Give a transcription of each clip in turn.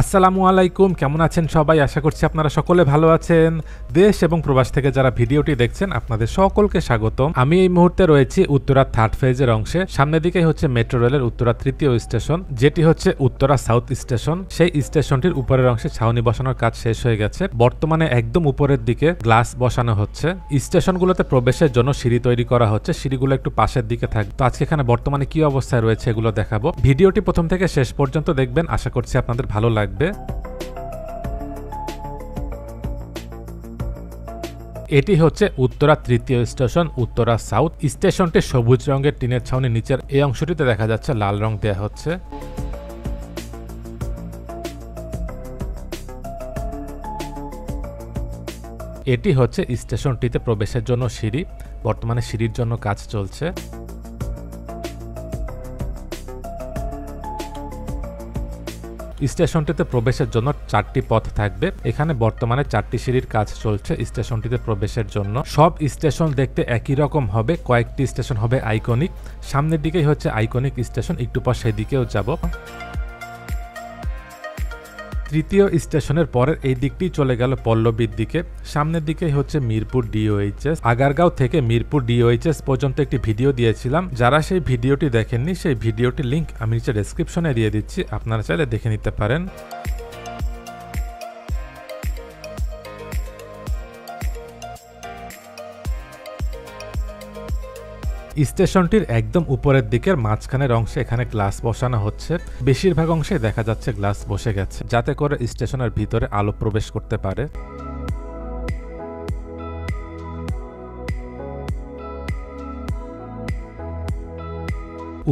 আসসালামু আলাইকুম, কেমন আছেন সবাই? আশা করছি আপনারা সকলে ভালো আছেন। দেশ এবং প্রবাস থেকে যারা ভিডিওটি দেখছেন আপনাদের সকলকে স্বাগতম। আমি এই মুহূর্তে রয়েছি উত্তরা থার্ড ফেজের অংশে। সামনের দিকেই হচ্ছে মেট্রো রেলের উত্তরা তৃতীয় স্টেশন, যেটি হচ্ছে উত্তরা সাউথ স্টেশন। সেই স্টেশনটির উপরের অংশে ছাউনি বসানোর কাজ শেষ হয়ে গেছে। বর্তমানে একদম উপরের দিকে গ্লাস বসানো হচ্ছে। স্টেশনগুলোতে প্রবেশের জন্য সিঁড়ি তৈরি করা হচ্ছে, সিঁড়িগুলো একটু পাশের দিকে থাকবে। তো আজকে এখানে বর্তমানে কি অবস্থায় রয়েছে এগুলো দেখাবো। ভিডিওটি প্রথম থেকে শেষ পর্যন্ত দেখবেন, আশা করছি আপনাদের ভালো লাগবে। এটি হচ্ছে উত্তরা তৃতীয় স্টেশন, উত্তরা সাউথ। স্টেশনটি সবুজ রঙের টিনের ছাউনি, নিচের এই অংশটিতে দেখা যাচ্ছে লাল রং দেয়া হচ্ছে। এটি হচ্ছে স্টেশনটিতে প্রবেশের জন্য সিঁড়ি। বর্তমানে সিঁড়ির জন্য কাজ চলছে। স্টেশনটিতে প্রবেশের জন্য 4টি পথ থাকবে। এখানে বর্তমানে 4টি সিঁড়ির কাজ চলছে স্টেশনটিতে প্রবেশের জন্য। সব স্টেশন দেখতে একই রকম হবে, কয়েকটি স্টেশন হবে আইকনিক। সামনের দিকেই হচ্ছে আইকনিক স্টেশন, একটু পর সেই দিকেও যাব। তৃতীয় স্টেশনের পরের এই দিকটি চলে গেল পল্লবীর দিকে। সামনের দিকেই হচ্ছে মিরপুর ডিওএইচএস। আগারগাঁও থেকে মিরপুর ডিওএইচএস পর্যন্ত একটি ভিডিও দিয়েছিলাম। যারা সেই ভিডিওটি দেখেননি, সেই ভিডিওটির লিঙ্ক আমি নিচে ডেসক্রিপশনে দিয়ে দিচ্ছি, আপনারা চাইলে দেখে নিতে পারেন। স্টেশনটির একদম উপরের দিকের মাঝখানের অংশে এখানে গ্লাস বসানো হচ্ছে। বেশিরভাগ অংশে দেখা যাচ্ছে গ্লাস বসে গেছে, যাতে করে স্টেশনের ভিতরে আলো প্রবেশ করতে পারে।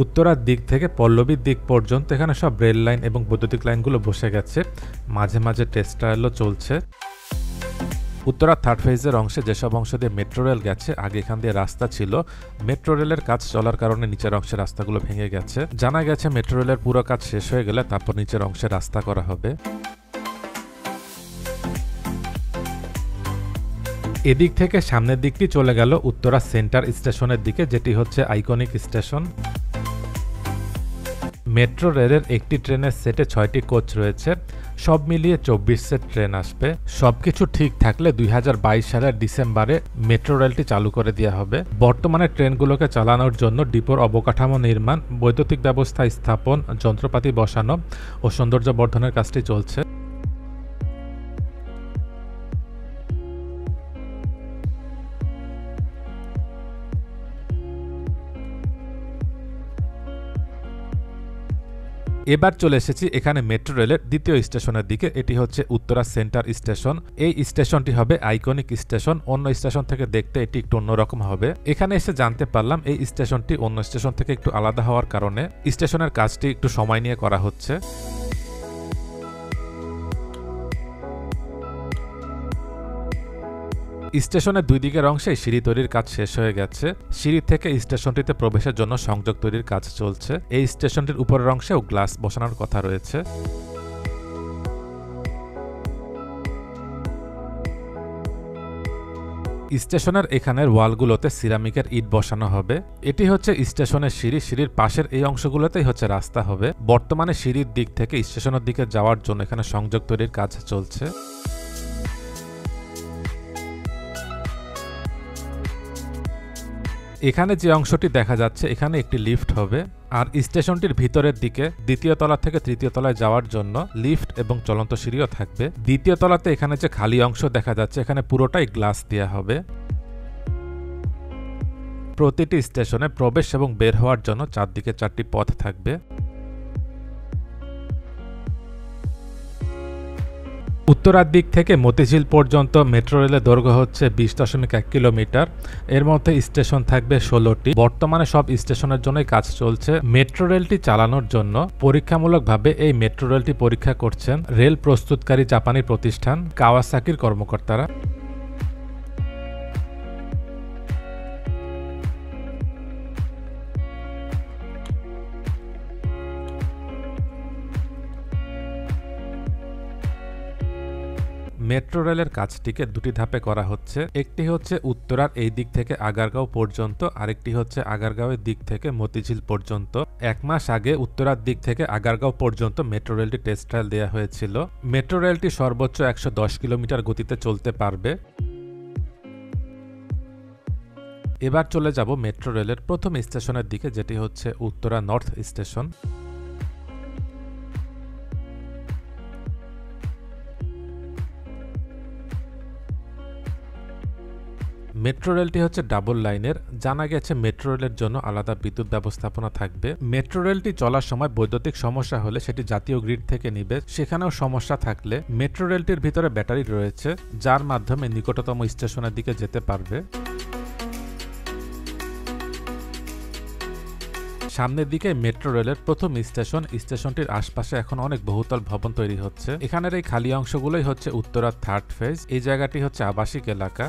উত্তরার দিক থেকে পল্লবীর দিক পর্যন্ত এখানে সব রেল লাইন এবং বৈদ্যুতিক লাইনগুলো বসে গেছে। মাঝে মাঝে টেস্ট ট্রায়ালও চলছে। উত্তরা থার্ড ফেজের অংশে যেসব অংশ দিয়ে মেট্রো রেল গেছে, আগে এখান দিয়ে রাস্তা ছিল। মেট্রো রেলের কাজ চলার কারণে নিচের অংশের রাস্তাগুলো ভেঙে গেছে। জানা গেছে মেট্রো রেলের পুরো কাজ শেষ হয়ে গেলে তারপর নিচের অংশে রাস্তা করা হবে। এদিক থেকে সামনের দিকটি চলে গেল উত্তরা সেন্টার স্টেশনের দিকে, যেটি হচ্ছে আইকনিক স্টেশন। মেট্রো রেলের একটি ট্রেনের সেটে 6টি কোচ রয়েছে। সব মিলিয়ে 24 সেট ট্রেন আসবে। সবকিছু ঠিক থাকলে 2022 সালের ডিসেম্বরে মেট্রো রেলটি চালু করে দেওয়া হবে। বর্তমানে ট্রেনগুলোকে চালানোর জন্য ডিপোর অবকাঠামো নির্মাণ, বৈদ্যুতিক ব্যবস্থা স্থাপন, যন্ত্রপাতি বসানো ও সৌন্দর্য বর্ধনের কাজটি চলছে। এবার চলে এসেছি এখানে মেট্রো রেলের দ্বিতীয় স্টেশনের দিকে। এটি হচ্ছে উত্তরা সেন্টার স্টেশন। এই স্টেশনটি হবে আইকনিক স্টেশন। অন্য স্টেশন থেকে দেখতে এটি একটু অন্যরকম হবে। এখানে এসে জানতে পারলাম এই স্টেশনটি অন্য স্টেশন থেকে একটু আলাদা হওয়ার কারণে স্টেশনের কাজটি একটু সময় নিয়ে করা হচ্ছে। স্টেশনের দুই দিকের অংশে সিঁড়ি তৈরির কাজ শেষ হয়ে গেছে। সিঁড়ি থেকে স্টেশনটিতে প্রবেশের জন্য সংযোগ তৈরির কাজ চলছে। এই স্টেশনটির উপরের অংশেও গ্লাস বসানোর কথা রয়েছে। স্টেশনের এখানের ওয়ালগুলোতে সিরামিকের ইট বসানো হবে। এটি হচ্ছে স্টেশনের সিঁড়ি। সিঁড়ির পাশের এই অংশগুলোতেই হচ্ছে রাস্তা হবে। বর্তমানে সিঁড়ির দিক থেকে স্টেশনের দিকে যাওয়ার জন্য এখানে সংযোগ তৈরির কাজ চলছে। এখানে যে অংশটি দেখা যাচ্ছে, এখানে একটি লিফট হবে। আর স্টেশনটির ভিতরের দিকে দ্বিতীয় তলা থেকে তৃতীয় তলায় যাওয়ার জন্য লিফট এবং চলন্ত সিঁড়িও থাকবে। দ্বিতীয় তলাতে এখানে যে খালি অংশ দেখা যাচ্ছে, এখানে পুরোটাই গ্লাস দেওয়া হবে। প্রতিটি স্টেশনে প্রবেশ এবং বের হওয়ার জন্য চারদিকে 4টি পথ থাকবে। উত্তরার দিক থেকে মতিঝিল পর্যন্ত মেট্রো রেলের দৈর্ঘ্য হচ্ছে 20.1 কিলোমিটার। এর মধ্যে স্টেশন থাকবে 16টি। বর্তমানে সব স্টেশনের জন্যই কাজ চলছে। মেট্রো রেলটি চালানোর জন্য পরীক্ষামূলকভাবে এই মেট্রো রেলটি পরীক্ষা করছেন রেল প্রস্তুতকারী জাপানি প্রতিষ্ঠান কাওয়াসাকির কর্মকর্তারা। মেট্রো রেলের কাজটিকে দুটি ধাপে করা হচ্ছে। একটি হচ্ছে উত্তরার এই দিক থেকে আগারগাঁও পর্যন্ত, আরেকটি হচ্ছে আগারগাঁওয়ের দিক থেকে মতিঝিল পর্যন্ত। 1 মাস আগে উত্তরার দিক থেকে আগারগাঁও পর্যন্ত মেট্রো রেলটি টেস্ট ট্রায়াল দেওয়া হয়েছিল। মেট্রো রেলটি সর্বোচ্চ 110 কিলোমিটার গতিতে চলতে পারবে। এবার চলে যাব মেট্রো রেলের প্রথম স্টেশনের দিকে, যেটি হচ্ছে উত্তরা নর্থ স্টেশন। মেট্রো রেলটি হচ্ছে ডাবল লাইনের। জানা গেছে মেট্রো রেলের জন্য আলাদা বিদ্যুৎ ব্যবস্থাপনা থাকবে। মেট্রো রেলটি চলার সময় বৈদ্যুতিক সমস্যা হলে সেটি জাতীয় গ্রিড থেকে নিবে। সেখানেও সমস্যা থাকলে মেট্রো রেলটির ভিতরে ব্যাটারি রয়েছে, যার মাধ্যমে নিকটতম স্টেশনের দিকে যেতে পারবে। সামনের দিকে মেট্রো রেলের প্রথম স্টেশন। স্টেশনটির আশপাশে এখন অনেক বহুতল ভবন তৈরি হচ্ছে। এখানের এই খালি অংশগুলোই হচ্ছে উত্তরার 3rd ফেজ। এই জায়গাটি হচ্ছে আবাসিক এলাকা।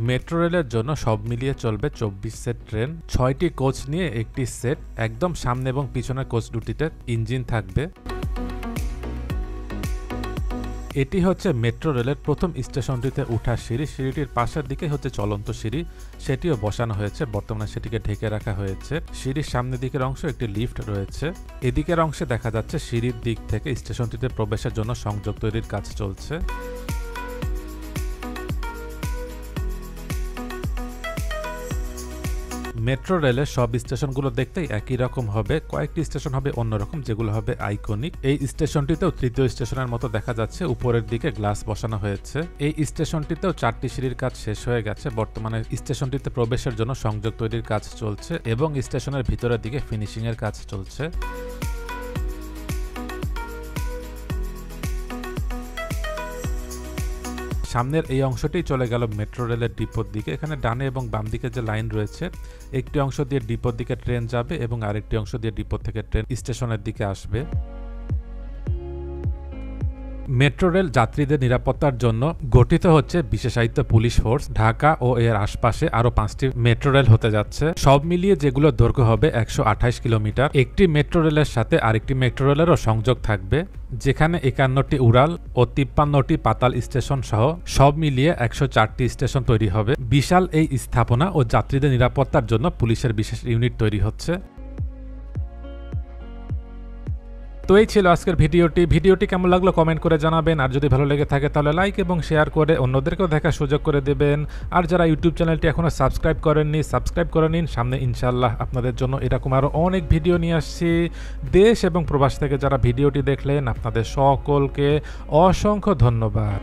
মেট্রো রেলের জন্য সব মিলিয়ে চলবে 24 সেট ট্রেন। 6টি কোচ নিয়ে একটি সেট। একদম সামনে এবং পিছনের কোচ দুটিতে ইঞ্জিন থাকবে। এটি হচ্ছে মেট্রো রেলের প্রথম স্টেশনটিতে উঠা সিঁড়ি। সিঁড়িটির পাশের দিকে হচ্ছে চলন্ত সিঁড়ি, সেটিও বসানো হয়েছে। বর্তমানে সেটিকে ঢেকে রাখা হয়েছে। সিঁড়ির সামনের দিকের অংশ একটি লিফট রয়েছে। এদিকের অংশে দেখা যাচ্ছে সিঁড়ির দিক থেকে স্টেশনটিতে প্রবেশের জন্য সংযোগ তৈরির কাজ চলছে। মেট্রো রেলের সব স্টেশনগুলো দেখতেই একই রকম হবে। কয়েকটি স্টেশন হবে অন্যরকম, যেগুলো হবে আইকনিক। এই স্টেশনটিতেও তৃতীয় স্টেশনের মতো দেখা যাচ্ছে। উপরের দিকে গ্লাস বসানো হয়েছে। এই স্টেশনটিতেও 4টি সিঁড়ির কাজ শেষ হয়ে গেছে। বর্তমানে স্টেশনটিতে প্রবেশের জন্য সংযোগ তৈরির কাজ চলছে এবং স্টেশনের ভিতরের দিকে ফিনিশিং এর কাজ চলছে। সামনের এই অংশটি চলে গেল মেট্রো রেলের ডিপোর দিকে। এখানে ডানে এবং বাম দিকে যে লাইন রয়েছে, একটি অংশ দিয়ে ডিপোর দিকে ট্রেন যাবে এবং আরেকটি অংশ দিয়ে ডিপো থেকে ট্রেন স্টেশনের দিকে আসবে। মেট্রো রেল যাত্রীদের নিরাপত্তার জন্য গঠিত হচ্ছে বিশেষায়িত পুলিশ ফোর্স। ঢাকা ও এর আশপাশে আরো 5টি মেট্রো রেল হতে যাচ্ছে। সব মিলিয়ে যেগুলো দৈর্ঘ্য হবে 128 কিলোমিটার। একটি মেট্রো রেলের সাথে আরেকটি মেট্রো রেলেরও সংযোগ থাকবে, যেখানে 51টি উড়াল ও 53টি পাতাল স্টেশন সহ সব মিলিয়ে 104টি স্টেশন তৈরি হবে। বিশাল এই স্থাপনা ও যাত্রীদের নিরাপত্তার জন্য পুলিশের বিশেষ ইউনিট তৈরি হচ্ছে। তো এই ছিল আজকের ভিডিওটি কেমন লাগলো কমেন্ট করে জানাবেন। আর যদি ভালো লেগে থাকে তাহলে লাইক এবং শেয়ার করে অন্যদেরকেও দেখার সুযোগ করে দেবেন। আর যারা ইউটিউব চ্যানেলটি এখনো সাবস্ক্রাইব করেননি, সাবস্ক্রাইব করে নিন। সামনে ইনশাআল্লাহ আপনাদের জন্য এরকম আরও অনেক ভিডিও নিয়ে আসছি। দেশ এবং প্রবাস থেকে যারা ভিডিওটি দেখলেন, আপনাদের সকলকে অসংখ্য ধন্যবাদ।